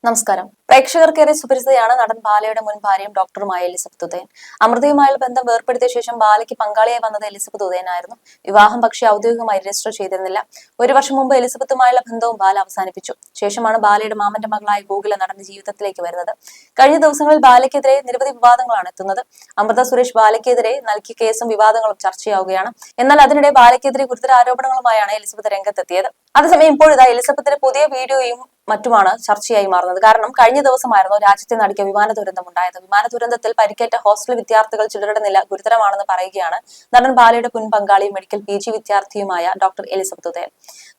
നമസ്കാരം. പ്രേക്ഷകർക്കേറെ സുപരിചിതയാണ് നടൻ ബാലയുടെ മുൻ ഭാര്യയും ഡോക്ടറുമായ എലിസബത്ത് ഉദയൻ. അമൃതയുമായുള്ള ബന്ധം വേർപ്പെടുത്തിയ ശേഷം ബാലയ്ക്ക് പങ്കാളിയായി വന്നത് എലിസബത്ത് ഉദയനായിരുന്നു. വിവാഹം പക്ഷേ ഔദ്യോഗികമായി രജിസ്റ്റർ ചെയ്തിരുന്നില്ല. ഒരു വർഷം മുമ്പ് എലിസബത്തുമായുള്ള ബന്ധവും ബാല അവസാനിപ്പിച്ചു. ശേഷമാണ് ബാലയുടെ മാമന്റെ മകളായ ഗോകുല നടന്റെ ജീവിതത്തിലേക്ക് വരുന്നത്. കഴിഞ്ഞ ദിവസങ്ങളിൽ ബാലയ്ക്കെതിരെ നിരവധി വിവാദങ്ങളാണ് എത്തുന്നത്. അമൃത സുരേഷ് ബാലയ്ക്കെതിരെ നൽകിയ കേസും വിവാദങ്ങളും ചർച്ചയാവുകയാണ്. എന്നാൽ അതിനിടെ ബാലയ്ക്കെതിരെ ഗുരുതര ആരോപണങ്ങളുമായാണ് എലിസബത്ത് രംഗത്തെത്തിയത്. അതേസമയം ഇപ്പോഴിതാ എലിസബത്തിന്റെ പുതിയ വീഡിയോയും മറ്റുമാണ് ചർച്ചയായി മാറുന്നത്. കാരണം കഴിഞ്ഞ ദിവസമായിരുന്നു രാജ്യത്തെ നടുക്കിയ വിമാന ദുരന്തം ഉണ്ടായത്. വിമാന ദുരന്തത്തിൽ പരിക്കേറ്റ ഹോസ്റ്റൽ വിദ്യാർത്ഥികൾ ചിലരുടെ നില ഗുരുതരമാണെന്ന് പറയുകയാണ് നടൻ ബാലയുടെ മുൻ പങ്കാളിയും മെഡിക്കൽ PG വിദ്യാർത്ഥിയുമായ ഡോക്ടർ എലിസബത്ത് ഉദയൻ.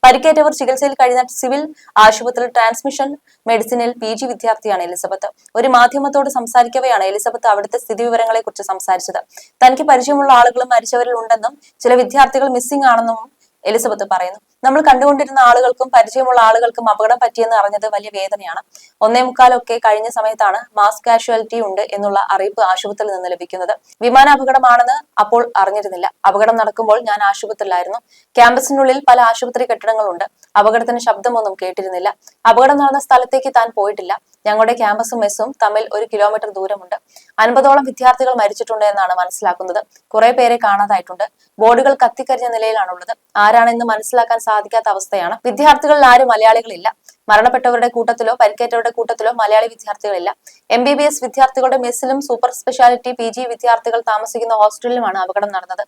പരിക്കേറ്റവർ ചികിത്സയിൽ കഴിഞ്ഞ സിവിൽ ആശുപത്രിയിൽ ട്രാൻസ്മിഷൻ മെഡിസിനിൽ PG വിദ്യാർത്ഥിയാണ് എലിസബത്ത്. ഒരു മാധ്യമത്തോട് സംസാരിക്കവെയാണ് എലിസബത്ത് അവിടുത്തെ സ്ഥിതിവിവരങ്ങളെ കുറിച്ച് സംസാരിച്ചത്. തനിക്ക് പരിചയമുള്ള ആളുകളും മരിച്ചവരിൽ ഉണ്ടെന്നും ചില വിദ്യാർത്ഥികൾ മിസ്സിംഗ് ആണെന്നും എലിസബത്ത് പറയുന്നു. നമ്മൾ കണ്ടുകൊണ്ടിരുന്ന ആളുകൾക്കും പരിചയമുള്ള ആളുകൾക്കും അപകടം പറ്റിയെന്ന് അറിഞ്ഞത് വലിയ വേദനയാണ്. 1:45 കഴിഞ്ഞ സമയത്താണ് മാസ് കാഷ്വാലിറ്റി ഉണ്ട് എന്നുള്ള അറിയിപ്പ് ആശുപത്രിയിൽ നിന്ന് ലഭിക്കുന്നത്. വിമാനാപകടമാണെന്ന് അപ്പോൾ അറിഞ്ഞിരുന്നില്ല. അപകടം നടക്കുമ്പോൾ ഞാൻ ആശുപത്രിയിലായിരുന്നു. ക്യാമ്പസിനുള്ളിൽ പല ആശുപത്രി കെട്ടിടങ്ങളുണ്ട്. അപകടത്തിന് ശബ്ദമൊന്നും കേട്ടിരുന്നില്ല. അപകടം നടന്ന സ്ഥലത്തേക്ക് താൻ പോയിട്ടില്ല. ഞങ്ങളുടെ ക്യാമ്പസും മെസ്സും തമ്മിൽ 1 കിലോമീറ്റർ ദൂരമുണ്ട്. 50ഓളം വിദ്യാർത്ഥികൾ മരിച്ചിട്ടുണ്ട് എന്നാണ് മനസ്സിലാക്കുന്നത്. കുറെ പേരെ കാണാതായിട്ടുണ്ട്. ബോഡികൾ കത്തിക്കരിഞ്ഞ നിലയിലാണുള്ളത്. ആരാണെന്ന് മനസ്സിലാക്കാൻ സാധിക്കാത്ത അവസ്ഥയാണ്. വിദ്യാർത്ഥികളിൽ ആരും മലയാളികളില്ല. മരണപ്പെട്ടവരുടെ കൂട്ടത്തിലോ പരിക്കേറ്റവരുടെ കൂട്ടത്തിലോ മലയാളി വിദ്യാർത്ഥികളില്ല. MBBS വിദ്യാർത്ഥികളുടെ മെസ്സിലും സൂപ്പർ സ്പെഷ്യാലിറ്റി PG വിദ്യാർത്ഥികൾ താമസിക്കുന്ന ഹോസ്റ്റലിലുമാണ് അപകടം നടന്നത്.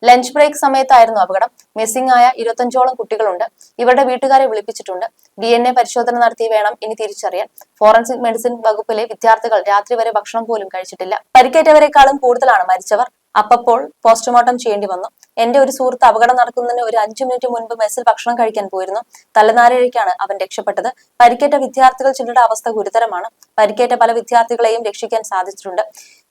ലഞ്ച് ബ്രേക്ക് സമയത്തായിരുന്നു അപകടം. മിസ്സിംഗ് ആയ 25ഓളം കുട്ടികളുണ്ട്. ഇവരുടെ വീട്ടുകാരെ വിളിപ്പിച്ചിട്ടുണ്ട്. DNA പരിശോധന നടത്തി വേണം ഇനി തിരിച്ചറിയാൻ. ഫോറൻസിക് മെഡിസിൻ വകുപ്പിലെ വിദ്യാർത്ഥികൾ രാത്രി വരെ ഭക്ഷണം പോലും കഴിച്ചിട്ടില്ല. പരിക്കേറ്റവരെക്കാളും കൂടുതലാണ് മരിച്ചവർ. അപ്പോൾ പോസ്റ്റ്മോർട്ടം ചെയ്യേണ്ടി വന്നു. എന്റെ ഒരു സുഹൃത്ത് അപകടം നടക്കുന്നതിന് ഒരു 5 മിനിറ്റ് മുൻപ് മെസ്സിൽ ഭക്ഷണം കഴിക്കാൻ പോയിരുന്നു. തലനാരിഴയ്ക്കാണ് അവൻ രക്ഷപ്പെട്ടത്. പരിക്കേറ്റ വിദ്യാർത്ഥികൾ ചിലരുടെ അവസ്ഥ ഗുരുതരമാണ്. പരിക്കേറ്റ പല വിദ്യാർത്ഥികളെയും രക്ഷിക്കാൻ സാധിച്ചിട്ടുണ്ട്.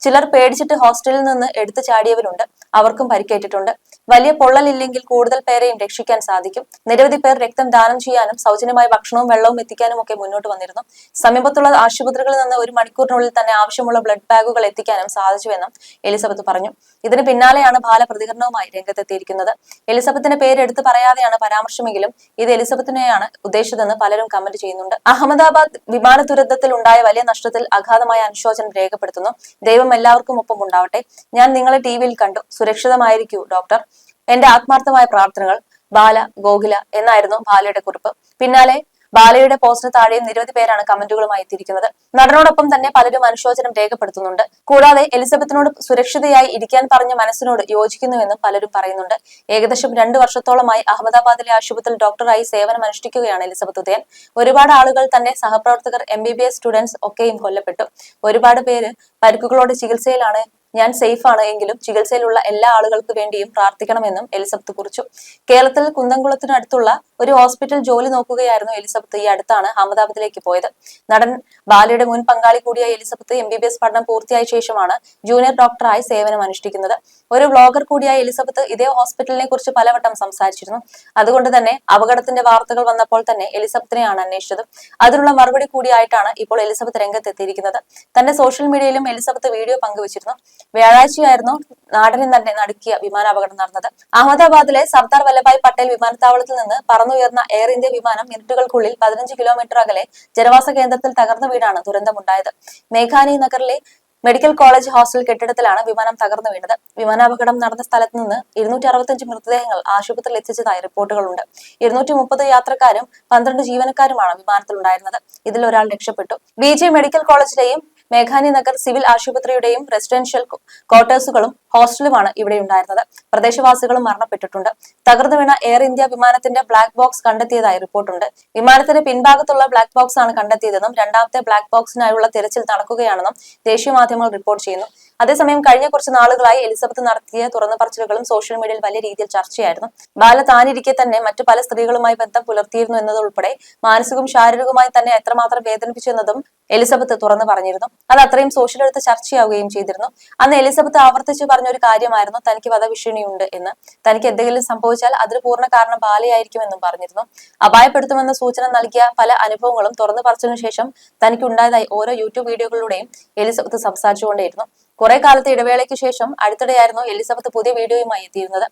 ചിലർ പേടിച്ചിട്ട് ഹോസ്റ്റലിൽ നിന്ന് എടുത്തു ചാടിയവരുണ്ട്. അവർക്കും പരിക്കേറ്റിട്ടുണ്ട്. വലിയ പൊള്ളലില്ലെങ്കിൽ കൂടുതൽ പേരെയും രക്ഷിക്കാൻ സാധിക്കും. നിരവധി പേർ രക്തം ദാനം ചെയ്യാനും സൗജന്യമായ ഭക്ഷണവും വെള്ളവും എത്തിക്കാനും ഒക്കെ മുന്നോട്ട് വന്നിരുന്നു. സമീപത്തുള്ള ആശുപത്രികളിൽ നിന്ന് 1 മണിക്കൂറിനുള്ളിൽ തന്നെ ആവശ്യമുള്ള ബ്ലഡ് ബാഗുകൾ എത്തിക്കാനും സാധിച്ചുവെന്നും എലിസബത്ത് പറഞ്ഞു. ഇതിന് പിന്നാലെയാണ് ബാല പ്രതികരണവുമായി രംഗത്തെത്തിയിരിക്കുന്നത്. എലിസബത്തിന്റെ പേര് എടുത്തു പറയാതെയാണ് പരാമർശമെങ്കിലും ഇത് എലിസബത്തിനെയാണ് ഉദ്ദേശിച്ചതെന്ന് പലരും കമന്റ് ചെയ്യുന്നുണ്ട്. അഹമ്മദാബാദ് വിമാന ദുരന്തത്തിൽ ഉണ്ടായ വലിയ നഷ്ടത്തിൽ അഗാധമായ അനുശോചനം രേഖപ്പെടുത്തുന്നു. ദൈവം എല്ലാവർക്കും ഒപ്പം ഉണ്ടാവട്ടെ. ഞാൻ നിങ്ങളെ TV-യിൽ കണ്ടു. സുരക്ഷിതമായിരിക്കൂ ഡോക്ടർ. എന്റെ ആത്മാർത്ഥമായ പ്രാർത്ഥനകൾ. ബാല, ഗോകുല എന്നായിരുന്നു ബാലയുടെ കുറിപ്പ്. പിന്നാലെ ബാലയുടെ പോസ്റ്റിന് താഴെയും നിരവധി പേരാണ് കമന്റുകളുമായി എത്തിയിരിക്കുന്നത്. നടനോടൊപ്പം തന്നെ പലരും അനുശോചനം രേഖപ്പെടുത്തുന്നുണ്ട്. കൂടാതെ എലിസബത്തിനോട് സുരക്ഷിതയായി ഇരിക്കാൻ പറഞ്ഞ മനസ്സിനോട് യോജിക്കുന്നുവെന്നും പലരും പറയുന്നുണ്ട്. ഏകദേശം 2 വർഷത്തോളമായി അഹമ്മദാബാദിലെ ആശുപത്രിയിൽ ഡോക്ടറായി സേവനം അനുഷ്ഠിക്കുകയാണ് എലിസബത്ത് ഉദയൻ. ഒരുപാട് ആളുകൾ തന്നെ സഹപ്രവർത്തകർ MBBS സ്റ്റുഡൻസ് ഒക്കെയും കൊല്ലപ്പെട്ടു. ഒരുപാട് പേര് പരിക്കുകളോട് ചികിത്സയിലാണ്. ഞാൻ സേഫ് ആണ് എങ്കിലും ചികിത്സയിലുള്ള എല്ലാ ആളുകൾക്ക് വേണ്ടിയും പ്രാർത്ഥിക്കണമെന്നും എലിസബത്ത് കുറിച്ചു. കേരളത്തിൽ കുന്നംകുളത്തിനടുത്തുള്ള ഒരു ഹോസ്പിറ്റൽ ജോലി നോക്കുകയായിരുന്നു എലിസബത്ത്. ഈ അടുത്താണ് അഹമ്മദാബാദിലേക്ക് പോയത്. നടൻ ബാലയുടെ മുൻ പങ്കാളി കൂടിയായ എലിസബത്ത് MBBS പഠനം പൂർത്തിയായ ശേഷമാണ് ജൂനിയർ ഡോക്ടറായി സേവനം അനുഷ്ഠിക്കുന്നത്. ഒരു വ്ലോഗർ കൂടിയായ എലിസബത്ത് ഇതേ ഹോസ്പിറ്റലിനെ കുറിച്ച് പലവട്ടം സംസാരിച്ചിരുന്നു. അതുകൊണ്ട് തന്നെ അപകടത്തിന്റെ വാർത്തകൾ വന്നപ്പോൾ തന്നെ എലിസബത്തിനെയാണ് അന്വേഷിച്ചത്. അതിനുള്ള മറുപടി കൂടിയായിട്ടാണ് ഇപ്പോൾ എലിസബത്ത് രംഗത്തെത്തിയിരിക്കുന്നത്. തന്റെ സോഷ്യൽ മീഡിയയിലും എലിസബത്ത് വീഡിയോ പങ്കുവച്ചിരുന്നു. വ്യാഴാഴ്ചയായിരുന്നു നാടിനെ തന്നെ നടുക്കിയ വിമാനാപകടം നടന്നത്. അഹമ്മദാബാദിലെ സർദാർ വല്ലഭായ് പട്ടേൽ വിമാനത്താവളത്തിൽ നിന്ന് പറന്നുയർന്ന എയർ ഇന്ത്യ വിമാനം മിനിറ്റുകൾക്കുള്ളിൽ 15 കിലോമീറ്റർ അകലെ ജനവാസ കേന്ദ്രത്തിൽ തകർന്നു വീണാണ് ദുരന്തമുണ്ടായത്. മേഘാനി നഗറിലെ മെഡിക്കൽ കോളേജ് ഹോസ്റ്റൽ കെട്ടിടത്തിലാണ് വിമാനം തകർന്നു വീണത്. വിമാനാപകടം നടന്ന സ്ഥലത്ത് നിന്ന് 265 മൃതദേഹങ്ങൾ ആശുപത്രിയിൽ എത്തിച്ചതായി റിപ്പോർട്ടുകളുണ്ട്. 230 യാത്രക്കാരും 12 ജീവനക്കാരുമാണ് വിമാനത്തിലുണ്ടായിരുന്നത്. ഇതിൽ ഒരാൾ രക്ഷപ്പെട്ടു. BJ മെഡിക്കൽ കോളേജിലെയും മേഘാനി നഗർ സിവിൽ ആശുപത്രിയുടെയും റെസിഡൻഷ്യൽ ക്വാർട്ടേഴ്സുകളും ഹോസ്റ്റലുമാണ് ഇവിടെ ഉണ്ടായിരുന്നത്. പ്രദേശവാസികളും മരണപ്പെട്ടിട്ടുണ്ട്. തകർന്നു വീണ എയർ ഇന്ത്യ വിമാനത്തിന്റെ ബ്ലാക്ക് ബോക്സ് കണ്ടെത്തിയതായി റിപ്പോർട്ടുണ്ട്. വിമാനത്തിന്റെ പിൻഭാഗത്തുള്ള ബ്ലാക്ക് ബോക്സ് ആണ് കണ്ടെത്തിയതെന്നും രണ്ടാമത്തെ ബ്ലാക്ക് ബോക്സിനായുള്ള തിരച്ചിൽ നടക്കുകയാണെന്നും ദേശീയ മാധ്യമങ്ങൾ റിപ്പോർട്ട് ചെയ്യുന്നു. അതേസമയം കഴിഞ്ഞ കുറച്ച് നാളുകളായി എലിസബത്ത് നടത്തിയ തുറന്നു പറച്ചിലുകളും സോഷ്യൽ മീഡിയയിൽ വലിയ രീതിയിൽ ചർച്ചയായിരുന്നു. ബാല താനിരിക്കെ തന്നെ മറ്റു പല സ്ത്രീകളുമായി ബന്ധം പുലർത്തിയിരുന്നു എന്നതുൾപ്പെടെ മാനസികവും ശാരീരികവുമായി തന്നെ എത്രമാത്രം വേദനിപ്പിച്ചു എന്നതും എലിസബത്ത് തുറന്നു പറഞ്ഞിരുന്നു. അത് അത്രയും സോഷ്യൽ എടുത്ത് ചർച്ചയാവുകയും ചെയ്തിരുന്നു. അന്ന് എലിസബത്ത് ആവർത്തിച്ചു പറഞ്ഞ ഒരു കാര്യമായിരുന്നു തനിക്ക് വധഭീഷണിയുണ്ട് എന്ന്. തനിക്ക് എന്തെങ്കിലും സംഭവിച്ചാൽ അതിന് പൂർണ്ണ കാരണം ബാലയായിരിക്കുമെന്നും പറഞ്ഞിരുന്നു. അപായപ്പെടുത്തുമെന്ന സൂചന നൽകിയ പല അനുഭവങ്ങളും തുറന്നു പറച്ചതിനു ശേഷം തനിക്ക് ഉണ്ടായതായി ഓരോ യൂട്യൂബ് വീഡിയോകളിലൂടെയും എലിസബത്ത് സംസാരിച്ചുകൊണ്ടേയിരുന്നു. കുറെ കാലത്തെ ഇടവേളയ്ക്ക് ശേഷം അടുത്തിടെയായിരുന്നു എലിസബത്ത് പുതിയ വീഡിയോയുമായി എത്തിയിരുന്നത്.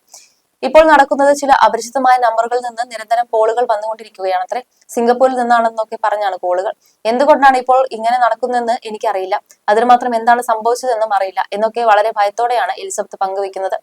ഇപ്പോൾ നടക്കുന്നത് ചില അപരിചിതമായ നമ്പറുകളിൽ നിന്ന് നിരന്തരം കോളുകൾ വന്നുകൊണ്ടിരിക്കുകയാണത്രേ. സിംഗപ്പൂരിൽ നിന്നാണെന്നൊക്കെ പറഞ്ഞാണ് കോളുകൾ. എന്തുകൊണ്ടാണ് ഇപ്പോൾ ഇങ്ങനെ നടക്കുന്നതെന്ന് എനിക്കറിയില്ല. അതിന് മാത്രം എന്താണ് സംഭവിച്ചതെന്നും അറിയില്ല എന്നൊക്കെ വളരെ ഭയത്തോടെയാണ് എലിസബത്ത് പങ്കുവെക്കുന്നത്.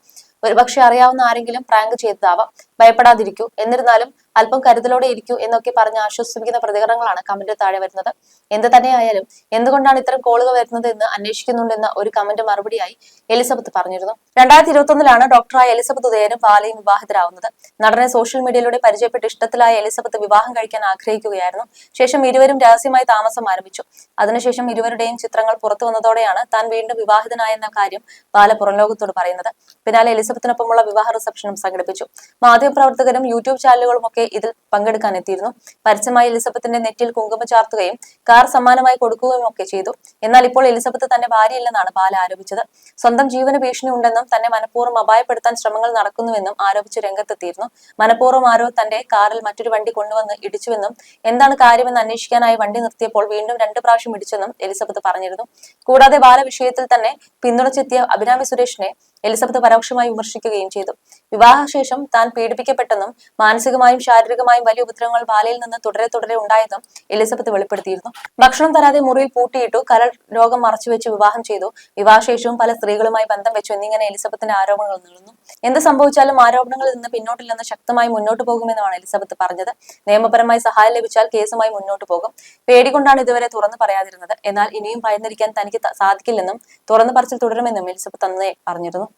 ഒരുപക്ഷെ അറിയാവുന്ന ആരെങ്കിലും പ്രാങ്ക് ചെയ്തതാവാം. ഭയപ്പെടാതിരിക്കൂ, എന്നിരുന്നാലും അല്പം കരുതലോടെ ഇരിക്കൂ എന്നൊക്കെ പറഞ്ഞ് ആശ്വസിപ്പിക്കുന്ന പ്രതികരണങ്ങളാണ് കമന്റ് താഴെ വരുന്നത്. എന്ത് തന്നെയായാലും എന്തുകൊണ്ടാണ് ഇത്തരം കോളുകൾ വരുന്നത് എന്ന് അന്വേഷിക്കുന്നുണ്ടെന്ന ഒരു കമന്റ് മറുപടിയായി എലിസബത്ത് പറഞ്ഞിരുന്നു. 2021 ഡോക്ടറായ എലിസബത്ത് ഉദയനും ബാലയും വിവാഹിതരാവുന്നത്. നടനെ സോഷ്യൽ മീഡിയയിലൂടെ പരിചയപ്പെട്ട് ഇഷ്ടത്തിലായ എലിസബത്ത് വിവാഹം കഴിക്കാൻ ആഗ്രഹിക്കുകയായിരുന്നു. ശേഷം ഇരുവരും രഹസ്യമായി താമസം ആരംഭിച്ചു. അതിനുശേഷം ഇരുവരുടെയും ചിത്രങ്ങൾ പുറത്തു വന്നതോടെയാണ് താൻ വീണ്ടും വിവാഹിതനായെന്ന കാര്യം ബാല പുറംലോകത്തോട് പറയുന്നത്. പിന്നാലെ എലിസബത്തിനൊപ്പമുള്ള വിവാഹ റിസപ്ഷനും സംഘടിപ്പിച്ചു. മാധ്യമപ്രവർത്തകരും യൂട്യൂബ് ചാനലുകളും ഒക്കെ ഇതിൽ പങ്കെടുക്കാൻ എത്തിയിരുന്നു. പരസ്യമായി എലിസബത്തിന്റെ നെറ്റിൽ കുങ്കുമം ചാർത്തുകയും കാർ സമ്മാനമായി കൊടുക്കുകയും ഒക്കെ ചെയ്തു. എന്നാൽ ഇപ്പോൾ എലിസബത്ത് തന്റെ ഭാര്യയില്ലെന്നാണ് ബാല ആരോപിച്ചത്. സ്വന്തം ജീവന് ഭീഷണി ഉണ്ടെന്നും തന്നെ മനഃപൂർവ്വം അപായപ്പെടുത്താൻ ശ്രമങ്ങൾ നടക്കുന്നുവെന്നും ആരോപിച്ച് രംഗത്തെത്തിയിരുന്നു. മനഃപൂർവ്വം ആരോ തന്റെ കാറിൽ മറ്റൊരു വണ്ടി കൊണ്ടുവന്ന് ഇടിച്ചുവെന്നും എന്താണ് കാര്യമെന്ന് അന്വേഷിക്കാനായി വണ്ടി നിർത്തിയപ്പോൾ വീണ്ടും 2 പ്രാവശ്യം ഇടിച്ചെന്നും എലിസബത്ത് പറഞ്ഞിരുന്നു. കൂടാതെ ബാല വിഷയത്തിൽ തന്നെ പിന്തുണച്ചെത്തിയ അഭിരാമി സുരേഷിനെ എലിസബത്ത് പരോക്ഷമായി വിമർശിക്കുകയും ചെയ്തു. വിവാഹശേഷം താൻ പീഡിപ്പിക്കപ്പെട്ടെന്നും മാനസികമായും ശാരീരികമായും വലിയ ഉപദ്രവങ്ങൾ ബാലയിൽ നിന്ന് തുടരെ ഉണ്ടായതും എലിസബത്ത് വെളിപ്പെടുത്തിയിരുന്നു. ഭക്ഷണം തരാതെ മുറിയിൽ പൂട്ടിയിട്ടു, കരൾ രോഗം മറച്ചുവെച്ച് വിവാഹം ചെയ്തു, വിവാഹശേഷവും പല സ്ത്രീകളുമായി ബന്ധം വെച്ചു എന്നിങ്ങനെ എലിസബത്തിന്റെ ആരോപണങ്ങൾ നീളുന്നു. എന്ത് സംഭവിച്ചാലും ആരോപണങ്ങളിൽ നിന്ന് പിന്നോട്ടില്ലെന്ന് ശക്തമായി മുന്നോട്ട് പോകുമെന്നാണ് എലിസബത്ത് പറഞ്ഞത്. നിയമപരമായി സഹായം ലഭിച്ചാൽ കേസുമായി മുന്നോട്ട് പോകും. പേടികൊണ്ടാണ് ഇതുവരെ തുറന്നു പറയാതിരുന്നത്. എന്നാൽ ഇനിയും ഭയന്നിരിക്കാൻ തനിക്ക് സാധിക്കില്ലെന്നും തുറന്നു പറച്ചിൽ തുടരുമെന്നും എലിസബത്ത് അന്നേ പറഞ്ഞിരുന്നു.